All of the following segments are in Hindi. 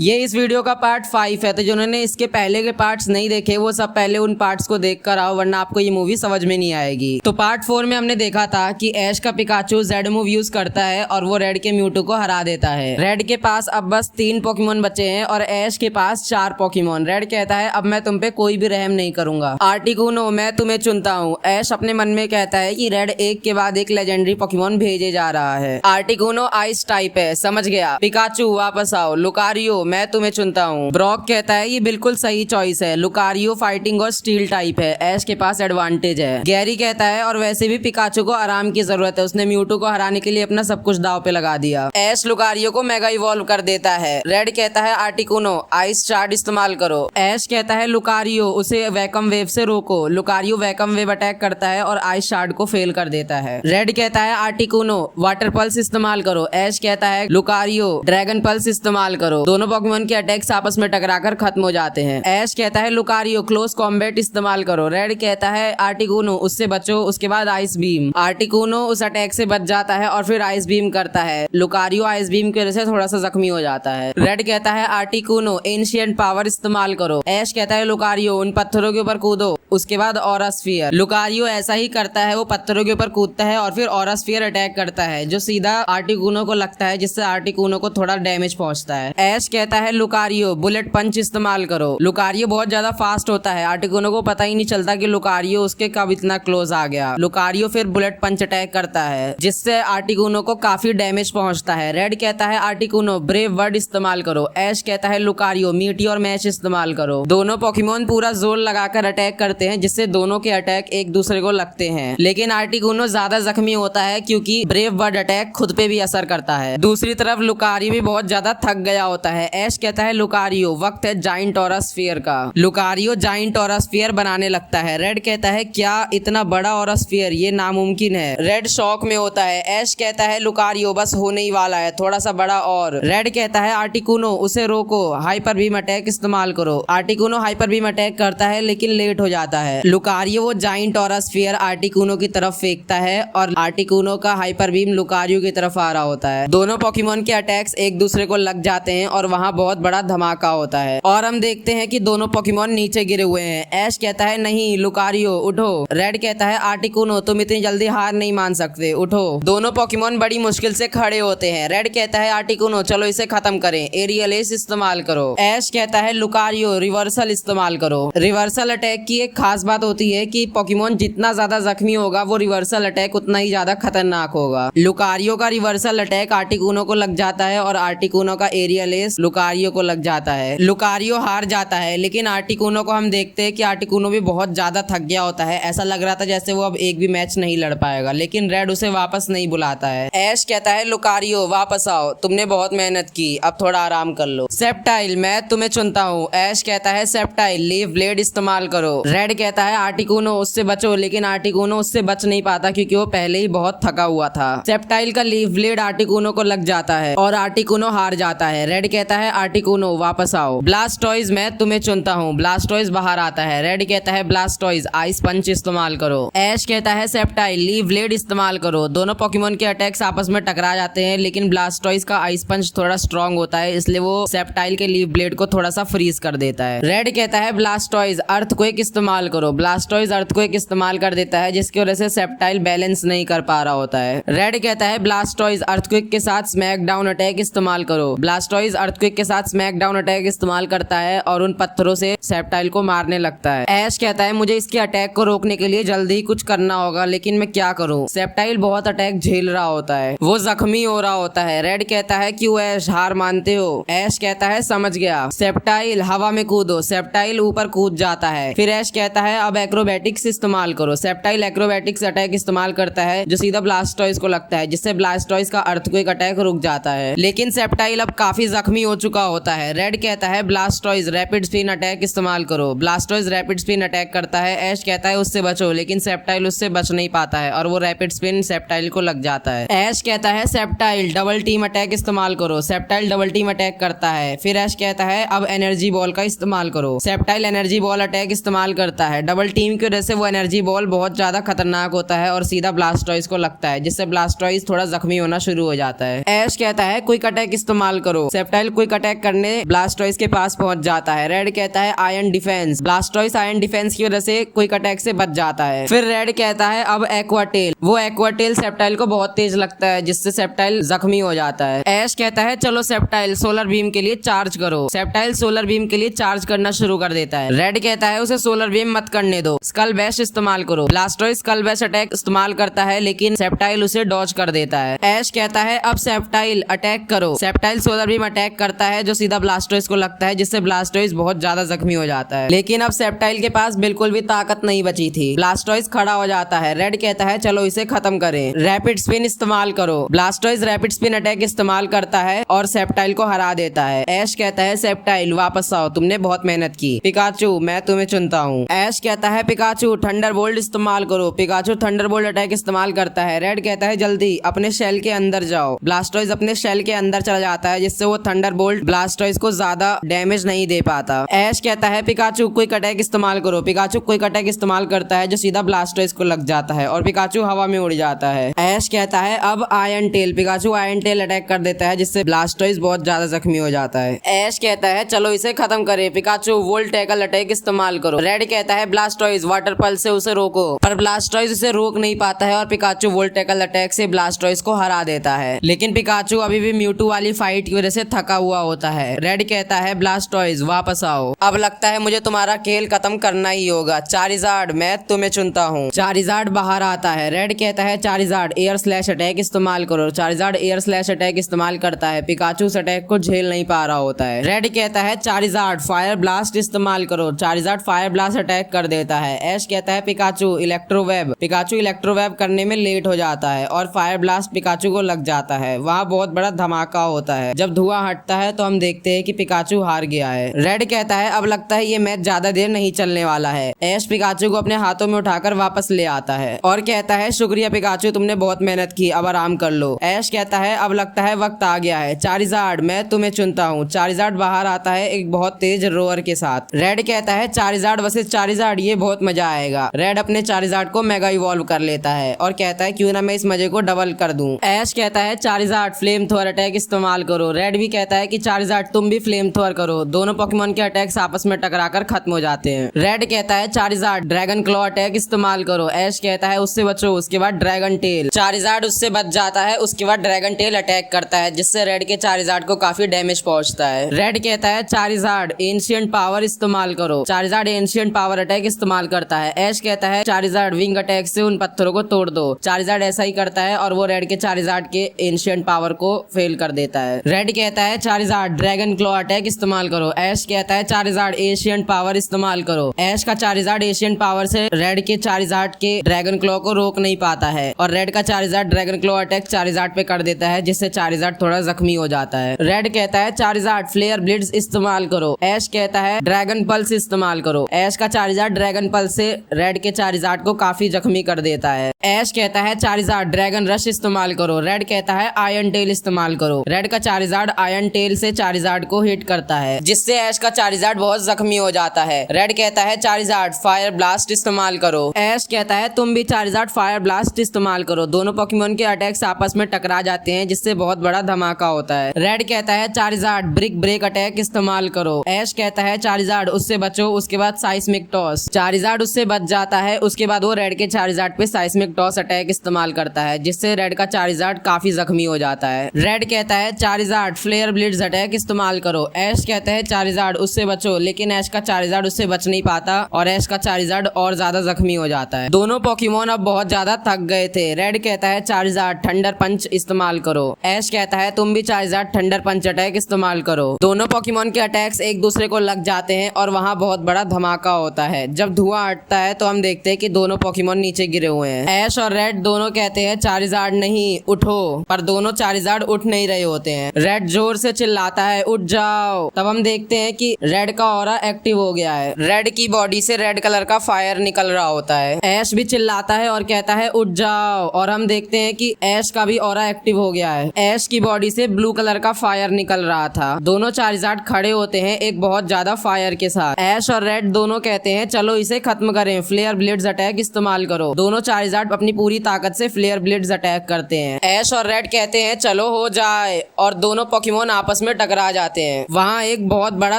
ये इस वीडियो का पार्ट 5 है, तो जिन्होंने इसके पहले के पार्ट्स नहीं देखे वो सब पहले उन पार्ट्स को देख कर आओ, वरना आपको ये मूवी समझ में नहीं आएगी। तो पार्ट 4 में हमने देखा था कि ऐश का पिकाचू जेड मूव यूज करता है और वो रेड के म्यूटू को हरा देता है। रेड के पास अब बस 3 पोकेमोन बचे हैं और ऐश के पास 4 पोकेमोन। रेड कहता है अब मैं तुम पे कोई भी रहम नहीं करूंगा, आर्टिकुनो मैं तुम्हें चुनता हूँ। ऐश अपने मन में कहता है कि रेड एक के बाद एक लेजेंडरी पोकेमोन भेजे जा रहा है। आर्टिकुनो आइस टाइप है, समझ गया। पिकाचू वापस आओ। लुकारियो मैं तुम्हें चुनता हूँ। ब्रॉक कहता है ये बिल्कुल सही चॉइस है। लुकारियो फाइटिंग और स्टील टाइप है, ऐश के पास एडवांटेज है। गैरी कहता है और वैसे भी पिकाचू को आराम की जरूरत है, उसने म्यूटू को हराने के लिए अपना सब कुछ दाव पे लगा दिया। ऐश लुकारियो को मेगा इवॉल्व कर देता है। रेड कहता है आर्टिकुनो आइस चार्ट इस्तेमाल करो। ऐश कहता है लुकारियो उसे वैकम वेव से रोको। लुकारियो वैकम वेव अटैक करता है और आइस चार्ट को फेल कर देता है। रेड कहता है आर्टिकुनो वाटर पल्स इस्तेमाल करो। ऐश कहता है लुकारियो ड्रैगन पल्स इस्तेमाल करो। दोनों पोकेमोन के अटैक्स आपस में टकराकर खत्म हो जाते हैं। ऐश कहता है लुकारियो क्लोज कॉम्बैट इस्तेमाल करो। रेड कहता है आर्टिकुनो उससे बचो। उसके बाद आइस बीम। आर्टिकुनो उस अटैक से बच जाता है और फिर आइस बीम करता है। लुकारियो आइस बीम की वजह से थोड़ा सा जख्मी हो जाता है। रेड कहता है आर्टिकुनो एंशिएंट पावर इस्तेमाल करो। ऐश कहता है लुकारियो उन पत्थरों के ऊपर कूदो। उसके बाद ऑरा स्फीयर। लुकारियो ऐसा ही करता है, वो पत्थरों के ऊपर कूदता है और फिर ऑरा स्फीयर अटैक करता है जो सीधा आर्टिकुनो को लगता है, जिससे आर्टिकुनो को थोड़ा डैमेज पहुंचता है। ऐश कहता है लुकारियो बुलेट पंच इस्तेमाल करो। लुकारियो बहुत ज्यादा फास्ट होता है, आर्टिकुनो को पता ही नहीं चलता कि लुकारियो उसके कब इतना क्लोज आ गया। लुकारियो फिर बुलेट पंच अटैक करता है जिससे आर्टिकुनो को काफी डैमेज पहुंचता है। रेड कहता है आर्टिकुनो ब्रेव वर्ड इस्तेमाल करो। ऐश कहता है लुकारियो मीटियोर मैच इस्तेमाल करो। दोनों पोकेमोन पूरा जोर लगाकर अटैक करते हैं जिससे दोनों के अटैक एक दूसरे को लगते हैं, लेकिन आर्टिकुनो ज्यादा जख्मी होता है क्योंकि ब्रेव वर्ड अटैक खुद पे भी असर करता है। दूसरी तरफ लुकारियो भी बहुत ज्यादा थक गया होता है। ऐश कहता है लुकारियो वक्त है जाइंट ऑरा स्फीयर का। लुकारियो जाइंट ऑरा स्फीयर बनाने लगता है। रेड कहता है क्या इतना बड़ा ऑरा स्फीयर, ये नामुमकिन है। रेड शॉक में होता है। ऐश कहता है लुकारियो बस होने ही वाला है, थोड़ा सा बड़ा और। रेड कहता है आर्टिकुनो उसे रोको, हाइपर बीम अटैक इस्तेमाल करो। आर्टिकुनो हाइपर बीम अटैक करता है लेकिन लेट हो जाता है। लुकारियो वो जाइंट ऑरा स्फीयर आर्टिकुनो की तरफ फेंकता है और आर्टिकुनो का हाइपर बीम लुकारियो की तरफ आ रहा होता है। दोनों पोकेमोन के अटैक्स एक दूसरे को लग जाते हैं और वहां बहुत बड़ा धमाका होता है और हम देखते हैं कि दोनों पोकेमोन नीचे गिरे हुए हैं। ऐश कहता है नहीं लुकारियो उठो। रेड कहता है आर्टिकुनो तुम इतनी जल्दी हार नहीं मान सकते, उठो। दोनों पोकेमोन बड़ी मुश्किल से खड़े होते हैं। रेड कहता है आर्टिकुनो चलो इसे खत्म करें, एरियल एस इस्तेमाल करो। ऐश कहता है लुकारियो रिवर्सल इस्तेमाल करो। रिवर्सल अटैक की एक खास बात होती है कि पोकेमोन जितना ज्यादा जख्मी होगा वो रिवर्सल अटैक उतना ही ज्यादा खतरनाक होगा। लुकारियो का रिवर्सल अटैक आर्टिकुनो को लग जाता है और आर्टिकुनो का एरियल एस लुकारियो को लग जाता है। लुकारियो हार जाता है, लेकिन आर्टिकुनो को हम देखते हैं कि आर्टिकुनो भी बहुत ज्यादा थक गया होता है। ऐसा लग रहा था जैसे वो अब एक भी मैच नहीं लड़ पाएगा, लेकिन रेड उसे वापस नहीं बुलाता है। ऐश कहता है लुकारियो वापस आओ, तुमने बहुत मेहनत की, अब थोड़ा आराम कर लो। सेप्टाइल मैं तुम्हें चुनता हूँ। ऐश कहता है सेप्टाइल लीव ब्लेड इस्तेमाल करो। रेड कहता है आर्टिकुनो उससे बचो, लेकिन आर्टिकुनो उससे बच नहीं पाता क्योंकि वो पहले ही बहुत थका हुआ था। सेप्टाइल का लीव ब्लेड आर्टिकुनो को लग जाता है और आर्टिकुनो हार जाता है। रेड कहता है आर्टिकुनो वापस आओ। ब्लास्टॉइज मैं तुम्हें चुनता हूँ। ब्लास्टॉइज बाहर आता है। रेड कहता है ब्लास्टॉइज आइस पंच इस्तेमाल करो। ऐश कहता है सेप्टाइल लीव ब्लेड इस्तेमाल करो। दोनों पोकेमोन के अटैक्स आपस में टकरा जाते हैं, लेकिन ब्लास्टॉइज का आइस पंच थोड़ा स्ट्रॉन्ग होता है, इसलिए वो सेप्टाइल के लीव ब्लेड को थोड़ा सा फ्रीज कर देता है। रेड कहता है ब्लास्टॉइज अर्थक्वेक इस्तेमाल करो। ब्लास्टॉइज अर्थक्वेक इस्तेमाल कर देता है जिसकी वजह से सेप्टाइल बैलेंस नहीं कर पा रहा होता है। रेड कहता है ब्लास्टॉइज अर्थक्वेक के साथ स्मैकडाउन अटैक इस्तेमाल करो। ब्लास्टॉइज अर्थक्वेक के साथ स्मैकडाउन अटैक इस्तेमाल करता है और उन पत्थरों से सेप्टाइल को मारने लगता है। ऐश कहता है मुझे इसके अटैक को रोकने के लिए जल्दी ही कुछ करना होगा, लेकिन मैं क्या करूं। सेप्टाइल बहुत अटैक झेल रहा होता है, वो जख्मी हो रहा होता है। रेड कहता है क्यों ऐश हार मानते हो। ऐश कहता है समझ गया। सेप्टाइल हवा में कूदो। सेप्टाइल ऊपर कूद जाता है। फिर ऐश कहता है अब एक्रोबैटिक्स इस्तेमाल करो। सेप्टाइल एक्रोबैटिक्स अटैक इस्तेमाल करता है जो सीधा ब्लास्टॉइज को लगता है, जिससे ब्लास्टॉइज का अर्थक्वेक अटैक रुक जाता है, लेकिन सेप्टाइल अब काफी जख्मी हो चुका होता है। रेड कहता है ब्लास्टॉइज रैपिड स्पिन अटैक इस्तेमाल करो। ब्लास्टॉइज रैपिड स्पिन अटैक करता है। ऐश कहता है उससे बचो, लेकिन सेप्टाइल उससे बच नहीं पाता है और वो रैपिड स्पिन सेप्टाइल को लग जाता है। ऐश कहता है सेप्टाइल डबल टीम अटैक इस्तेमाल करो। सेप्टाइल डबल टीम अटैक करता है। फिर ऐश कहता है अब एनर्जी बॉल का इस्तेमाल करो। सेप्टाइल एनर्जी बॉल अटैक इस्तेमाल करता है। डबल टीम की वजह से वो एनर्जी बॉल बहुत ज्यादा खतरनाक होता है और सीधा ब्लास्टॉइज को लगता है, जिससे ब्लास्टॉइज थोड़ा जख्मी होना शुरू हो जाता है। ऐश कहता है क्विक अटैक इस्तेमाल करो। सेप्टाइल क्विक क्विक अटैक करने ब्लास्टॉइस के पास पहुंच जाता है। रेड कहता है आयरन डिफेंस। ब्लास्टॉइस आयरन डिफेंस की वजह से क्विक अटैक से बच जाता है। फिर रेड कहता है अब एक्वा टेल। वो एक्वा टेल सेप्टाइल को बहुत तेज लगता है जिससे सेप्टाइल जख्मी हो जाता है। ऐश कहता है चलो सेप्टाइल सोलर बीम के लिए चार्ज करो। सेप्टाइल सोलर बीम के लिए चार्ज करना शुरू कर देता है। रेड कहता है उसे सोलर बीम मत करने दो, स्कल बैश इस्तेमाल करो। ब्लास्टॉइस स्कल बैश अटैक इस्तेमाल करता है लेकिन सेप्टाइल उसे डॉज कर देता है। ऐश कहता है अब सेप्टाइल अटैक करो। सेप्टाइल सोलर बीम अटैक करता है जो सीधा ब्लास्टॉइस को लगता है जिससे ब्लास्टॉइस बहुत ज्यादा जख्मी हो जाता है। लेकिन अब सेप्टाइल के पास बिल्कुल भी ताकत नहीं बची थी। ब्लास्टॉइस खड़ा हो जाता है। रेड कहता है चलो इसे खत्म करें, रैपिड स्पिन इस्तेमाल करो। ब्लास्टॉइस रैपिड स्पिन अटैक इस्तेमाल करता है और सेप्टाइल को हरा देता है। ऐश कहता है सेप्टाइल वापस आओ, तुमने बहुत मेहनत की। पिकाचू मैं तुम्हें चुनता हूँ। ऐश कहता है पिकाचू थंडरबोल्ट इस्तेमाल करो। पिकाचू थंडरबोल्ट अटैक इस्तेमाल करता है। रेड कहता है जल्दी अपने शेल के अंदर जाओ। ब्लास्टॉइस अपने शेल के अंदर चला जाता है जिससे वो थंडरबोल्ट ब्लास्टॉइस को ज्यादा डैमेज नहीं दे पाता। ऐश कहता है पिकाचू क्विक अटैक इस्तेमाल करो। पिकाचू क्विक अटैक इस्तेमाल करता है जो सीधा ब्लास्टॉइस को लग जाता है और पिकाचू हवा में उड़ जाता है। ऐश कहता है अब iron tell. Pikachu iron tell attack कर देता है जिससे ब्लास्टॉइस बहुत ज्यादा जख्मी हो जाता है। ऐश कहता है चलो इसे खत्म करें। पिकाचू वोल्ट टैकल अटैक इस्तेमाल करो। रेड कहता है ब्लास्टॉइस वाटर पल्स से उसे रोको, पर ब्लास्टॉइस उसे रोक नहीं पाता है और पिकाचू वोल्ट टैकल अटैक से ब्लास्टॉइस को हरा देता है। लेकिन पिकाचू अभी भी म्यूटू वाली फाइट की वजह से थका हुआ होता है। रेड कहता है ब्लास्टॉइस वापस आओ, अब लगता है मुझे तुम्हारा खेल खत्म करना ही होगा। चारिज़ार्ड मैं तुम्हें चुनता हूँ। चारिज़ार्ड बाहर आता है। रेड कहता है चारिज़ार्ड एयर स्लैश अटैक इस्तेमाल करो। चारिज़ार्ड एयर स्लैश अटैक इस्तेमाल करता है। पिकाचू उस अटैक को झेल नहीं पा रहा होता है। रेड कहता है चारिज़ार्ड फायर ब्लास्ट इस्तेमाल करो। चारिज़ार्ड फायर ब्लास्ट अटैक कर देता है। ऐश कहता है पिकाचू इलेक्ट्रोवेब। पिकाचू इलेक्ट्रोवेब करने में लेट हो जाता है और फायर ब्लास्ट पिकाचू को लग जाता है। वहाँ बहुत बड़ा धमाका होता है। जब धुआं हटता है तो हम देखते हैं कि पिकाचू हार गया है। रेड कहता है अब लगता है ये मैच ज्यादा देर नहीं चलने वाला है। ऐश पिकाचू को अपने हाथों में उठाकर वापस ले आता है और कहता है शुक्रिया पिकाचू, तुमने बहुत मेहनत की, अब आराम कर लो। ऐश कहता है अब लगता है वक्त आ गया है। चारिज़ार्ड मैं तुम्हें चुनता हूँ। चारिज़ार्ड बाहर आता है एक बहुत तेज रोअर के साथ। रेड कहता है चारिज़ार्ड वर्सेस चारिज़ार्ड, ये बहुत मजा आएगा। रेड अपने चारिज़ार्ड को मेगा इवॉल्व कर लेता है और कहता है क्यों ना मैं इस मजे को डबल कर दूं। ऐश कहता है चारिज़ार्ड फ्लेम थ्रोअर अटैक इस्तेमाल करो। रेड भी कहता है कि चारिज़ार्ड तुम भी फ्लेम थ्रोअर करो। दोनों पोकेमॉन के अटैक्स आपस में टकराकर खत्म हो जाते हैं। रेड कहता है चारिज़ार्ड ड्रैगन क्लॉ अटैक इस्तेमाल करो। ऐश कहता है उससे बचो, उसके बाद ड्रैगन टेल। चारिज़ार्ड उससे बच जाता है। उसके बाद ड्रैगन टेल अटैक करता है जिससे रेड के चारिज़ार्ड को काफी डैमेज पहुंचता है। रेड कहता है चारिज़ार्ड एंशिएंट पावर इस्तेमाल करो। चारिज़ार्ड एंशिएंट पावर अटैक इस्तेमाल करता है। ऐश कहता है चारिज़ार्ड विंग अटैक से उन पत्थरों को तोड़ दो। चारिज़ार्ड ऐसा ही करता है और वो रेड के चारिज़ार्ड के एंशिएंट पावर को फेल कर देता है। रेड कहता है चारिज़ार्ड ड्रैगन क्लॉ अटैक इस्तेमाल करो। ऐश कहता है चारिज़ार्ड एशियंट पावर इस्तेमाल करो। ऐश का चारिज़ार्ड एशियंट पावर से रेड के चारिज़ार्ड के ड्रैगन क्लॉ को रोक नहीं पाता है और रेड का Charizard dragon claw attack Charizard पे कर देता है जिससे चारिज़ार्ड थोड़ा जख्मी हो जाता है। रेड कहता है चारिज़ार्ड फ्लेयर ब्लिट्स इस्तेमाल करो। ऐश कहता है ड्रैगन पल्स इस्तेमाल करो। ऐश का चारिज़ार्ड ड्रैगन पल्स से रेड के चारिज़ार्ड को काफी जख्मी कर देता है। ऐश कहता है चारिज़ार्ड ड्रैगन रश इस्तेमाल करो। रेड कहता है आयरन टेल इस्तेमाल करो। रेड का चारिज़ार्ड आयरन टेल से चारिज़ार्ड को हिट करता है जिससे ऐश का चारिज़ार्ड बहुत जख्मी हो जाता है। रेड कहता है चारिज़ार्ड फायर ब्लास्ट इस्तेमाल करो। ऐश कहता है तुम भी चारिज़ार्ड फायर ब्लास्ट इस्तेमाल करो। दोनों पोकेमॉन के अटैक्स आपस में टकरा जाते हैं जिससे बहुत बड़ा धमाका होता है। रेड कहता है चारिज़ार्ड ब्रिक ब्रेक अटैक इस्तेमाल करो। ऐश कहता है चारिज़ार्ड उससे बचो, उसके बाद साइस्मिक टॉस। चारिज़ार्ड उससे बच जाता है। उसके बाद वो रेड के चारिज़ार्ड पे साइस्मिक टॉस अटैक इस्तेमाल करता है जिससे रेड का चारिज़ार्ड काफी जख्मी हो जाता है। रेड कहता है चारिज़ार्ड फ्लेयर ब्लिट्स अटैक इस्तेमाल करो। ऐश कहता है चारिज़ार्ड उससे बचो, लेकिन ऐश का चारिज़ार्ड उससे बच नहीं पाता और ऐश का चारिज़ार्ड और ज्यादा जख्मी हो जाता है। दोनों पोकेमॉन अब बहुत ज्यादा थक गए थे। रेड कहता है चारिज़ार्ड थंडर पंच इस्तेमाल करो। ऐश कहता है तुम भी चारिज़ार्ड थंडर पंच अटैक इस्तेमाल करो। दोनों पोकेमॉन के अटैक्स एक दूसरे को लग जाते हैं और वहाँ बहुत बड़ा धमाका होता है। जब धुआं हटता है तो हम देखते हैं कि दोनों पोकेमॉन नीचे गिरे हुए हैं। ऐश और रेड दोनों कहते हैं चारिज़ार्ड नहीं उठो, पर दोनों चारिज़ार्ड उठ नहीं रहे होते हैं। रेड जोर से चिल्लाता है उठ जाओ। तब हम देखते हैं कि रेड का ऑरा एक्टिव हो गया है। रेड की बॉडी से रेड कलर का फायर निकल रहा होता है। ऐश भी चिल्लाता है और कहता है उठ जाओ और हम देखते हैं कि ऐश का भी ऑरा एक्टिव हो गया है। ऐश की बॉडी से ब्लू कलर का फायर निकल रहा था। दोनों चारिज़ार्ड खड़े होते हैं एक बहुत ज्यादा फायर के साथ। ऐश और रेड दोनों कहते हैं चलो इसे खत्म करें, फ्लेयर ब्लेड्स अटैक इस्तेमाल करो। दोनों चारिज़ार्ड अपनी पूरी ताकत से फ्लेयर ब्लेड्स अटैक करते हैं। ऐश और रेड कहते हैं चलो हो जाए और दोनों पोकेमॉन आपस आपस में टकरा जाते हैं। वहाँ एक बहुत बड़ा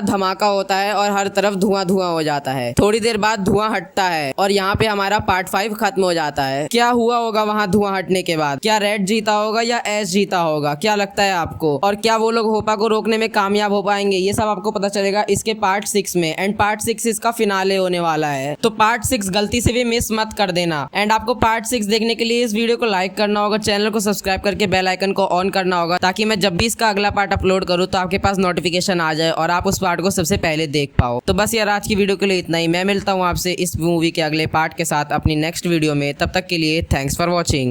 धमाका होता है और हर तरफ धुआं धुआं हो जाता है। थोड़ी देर बाद धुआं हटता है और यहाँ पे हमारा पार्ट 5 खत्म हो जाता है। क्या हुआ होगा वहाँ धुआं हटने के बाद? क्या रेड जीता होगा या एश जीता होगा? क्या लगता है आपको? और क्या वो लोग होपा को रोकने में कामयाब हो पाएंगे? ये सब आपको पता चलेगा इसके पार्ट 6 में। एंड पार्ट 6 इसका फिनाले होने वाला है, तो पार्ट 6 गलती से भी मिस मत कर देना। एंड आपको पार्ट 6 देखने के लिए इस वीडियो को लाइक करना होगा, चैनल को सब्सक्राइब करके बेल आइकन को ऑन करना होगा, ताकि मैं जब भी इसका अगला पार्ट अपलोड करूँ तो आपके पास नोटिफिकेशन आ जाए और आप उस पार्ट को सबसे पहले देख पाओ। तो बस यार आज की वीडियो के लिए इतना ही। मैं मिलता हूँ आपसे इस मूवी के अगले पार्ट के साथ अपनी नेक्स्ट वीडियो में। तब तक के लिए थैंक्स फॉर वॉचिंग।